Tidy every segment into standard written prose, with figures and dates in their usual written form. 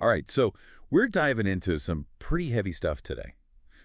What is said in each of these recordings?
All right, so we're diving into some pretty heavy stuff today,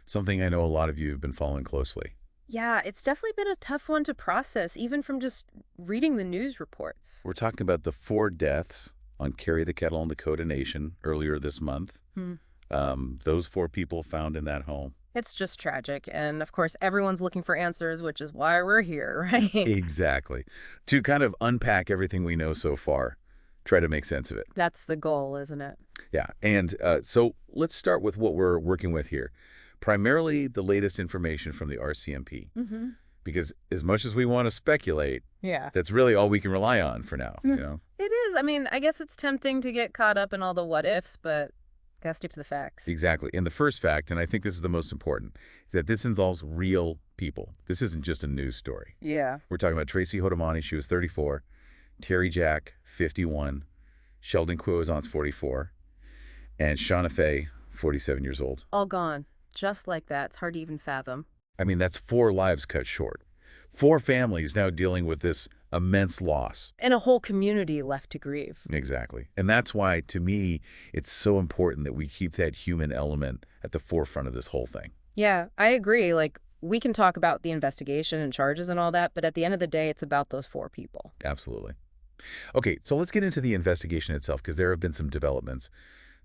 something I know a lot of you have been following closely. Yeah, it's definitely been a tough one to process, even from just reading the news reports. We're talking about the 4 deaths on Carry the Kettle in the Nakoda Nation earlier this month. Hmm. Those 4 people found in that home. It's just tragic. And of course, everyone's looking for answers, which is why we're here, right? Exactly. To kind of unpack everything we know so far, try to make sense of it. That's the goal, isn't it? Yeah, and so let's start with what we're working with here. Primarily the latest information from the RCMP, Mm-hmm. because as much as we want to speculate, Yeah. that's really all we can rely on for now, you know? It is. I mean, I guess it's tempting to get caught up in all the what ifs, but gotta stick to the facts. Exactly. And the first fact, and I think this is the most important, is that this involves real people. This isn't just a news story. Yeah. We're talking about Tracy Hodamani, she was 34, Terry Jack, 51, Sheldon Cuozant's 44, and Shauna Faye, 47 years old. All gone. Just like that. It's hard to even fathom. I mean, that's 4 lives cut short. 4 families now dealing with this immense loss. And a whole community left to grieve. Exactly. And that's why, to me, it's so important that we keep that human element at the forefront of this whole thing. Yeah, I agree. Like, we can talk about the investigation and charges and all that, but at the end of the day, it's about those 4 people. Absolutely. Okay, so let's get into the investigation itself, because there have been some developments.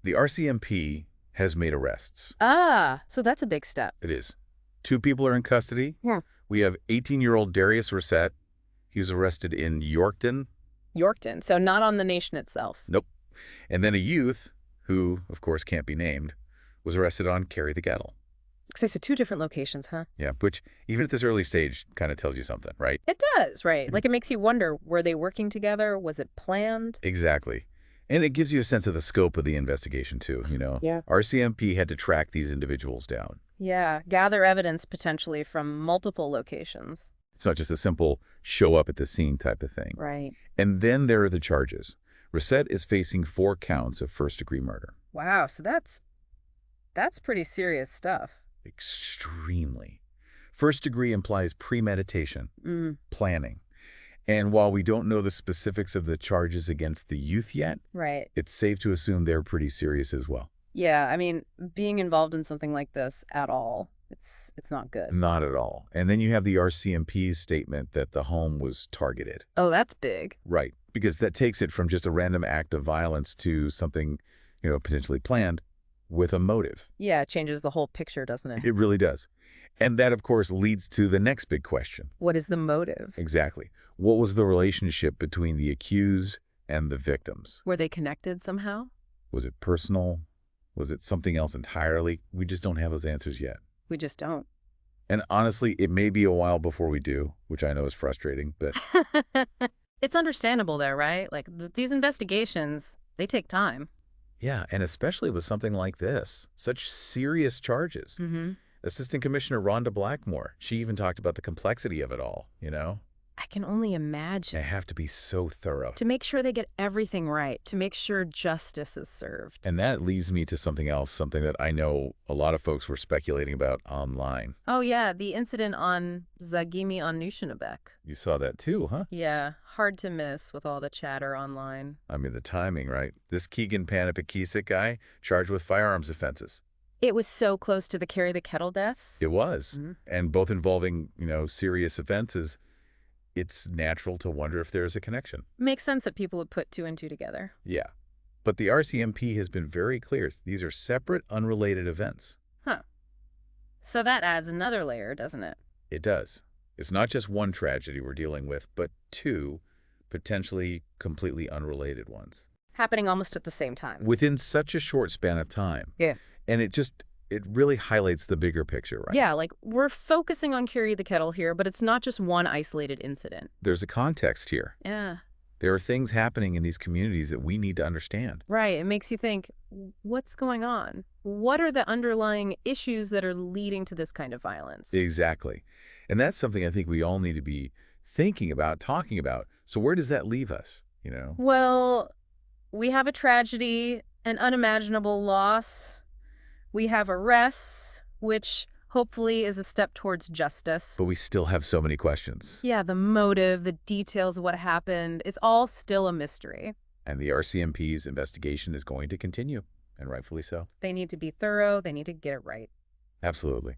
The RCMP has made arrests. Ah, so that's a big step. It is. 2 people are in custody. Yeah. We have 18-year-old Darrius Racette. He was arrested in Yorkton. Yorkton, so not on the nation itself. Nope. And then a youth, who, of course, can't be named, was arrested on Carry the Kettle. Okay, so 2 different locations, huh? Yeah, which, even at this early stage, kind of tells you something, right? It does, right? Like, it makes you wonder, were they working together? Was it planned? Exactly. And it gives you a sense of the scope of the investigation, too, you know? Yeah. RCMP had to track these individuals down. Yeah, gather evidence potentially from multiple locations. It's not just a simple show up at the scene type of thing. Right. And then there are the charges. Racette is facing 4 counts of first-degree murder. Wow, so that's pretty serious stuff. Extremely. First degree implies premeditation, Mm, planning. And while we don't know the specifics of the charges against the youth yet, right. it's safe to assume they're pretty serious as well. Yeah, I mean, being involved in something like this at all, it's not good. Not at all. And then you have the RCMP's statement that the home was targeted. Oh, that's big. Right. Because that takes it from just a random act of violence to something, potentially planned with a motive. Yeah, it changes the whole picture, doesn't it? It really does. And that, of course, leads to the next big question. What is the motive? Exactly. What was the relationship between the accused and the victims? Were they connected somehow? Was it personal? Was it something else entirely? We just don't have those answers yet. We just don't. And honestly, it may be a while before we do, which I know is frustrating, but It's understandable there, right? Like, these investigations, they take time. yeah, and especially with something like this, such serious charges. Mm-hmm. Assistant Commissioner Rhonda Blackmore, she even talked about the complexity of it all, I can only imagine. They have to be so thorough. To make sure they get everything right, to make sure justice is served. And that leads me to something else, something that I know a lot of folks were speculating about online. Oh, yeah, the incident on Zagimi on Nushinabek. You saw that too, huh? Yeah, hard to miss with all the chatter online. I mean, the timing, right? This Keegan Panapakisik guy charged with firearms offenses. It was so close to the Carry the Kettle deaths. It was. Mm-hmm. And both involving, serious offenses. It's natural to wonder if there's a connection. Makes sense that people would put 2 and 2 together. Yeah. But the RCMP has been very clear. These are separate, unrelated events. Huh. So that adds another layer, doesn't it? It does. It's not just one tragedy we're dealing with, but 2 potentially completely unrelated ones. Happening almost at the same time. Within such a short span of time. Yeah. And it really highlights the bigger picture, right? Yeah, like, we're focusing on Carry the Kettle here, but it's not just one isolated incident. There's a context here. Yeah. There are things happening in these communities that we need to understand. Right. It makes you think, what's going on? What are the underlying issues that are leading to this kind of violence? Exactly. And that's something I think we all need to be thinking about, talking about. So where does that leave us, Well, we have a tragedy, an unimaginable loss. We have arrests, which hopefully is a step towards justice. But we still have so many questions. Yeah, the motive, the details of what happened, it's all still a mystery. And the RCMP's investigation is going to continue. and rightfully so. They need to be thorough. They need to get it right. Absolutely.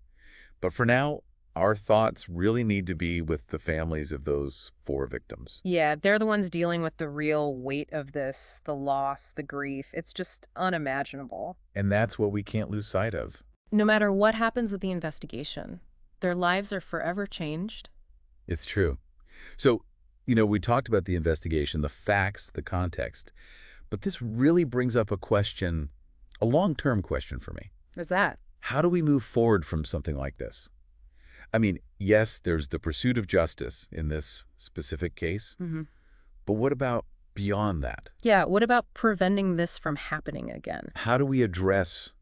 But for now, our thoughts really need to be with the families of those 4 victims. Yeah, they're the ones dealing with the real weight of this, the loss, the grief. It's just unimaginable. And that's what we can't lose sight of. No matter what happens with the investigation, their lives are forever changed. It's true. So, we talked about the investigation, the facts, the context, but this really brings up a question, a long-term question for me. Is that? How do we move forward from something like this? I mean, yes, there's the pursuit of justice in this specific case, but what about beyond that? Yeah, what about preventing this from happening again? How do we address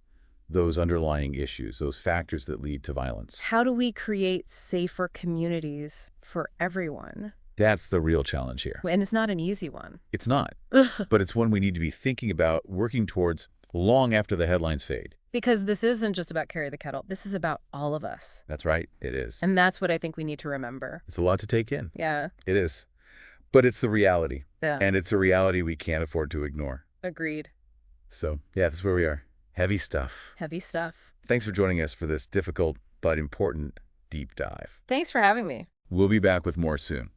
those underlying issues, those factors that lead to violence? How do we create safer communities for everyone? That's the real challenge here. And it's not an easy one. It's not, but it's one we need to be thinking about, working towards long after the headlines fade. Because this isn't just about Carry the Kettle. This is about all of us. That's right, it is. And that's what I think we need to remember. It's a lot to take in. Yeah. It is. But it's the reality. Yeah. And it's a reality we can't afford to ignore. Agreed. So, yeah, that's where we are. Heavy stuff. Heavy stuff. Thanks for joining us for this difficult but important deep dive. Thanks for having me. We'll be back with more soon.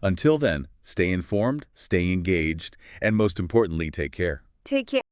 Until then, stay informed, stay engaged, and most importantly, take care. Take care.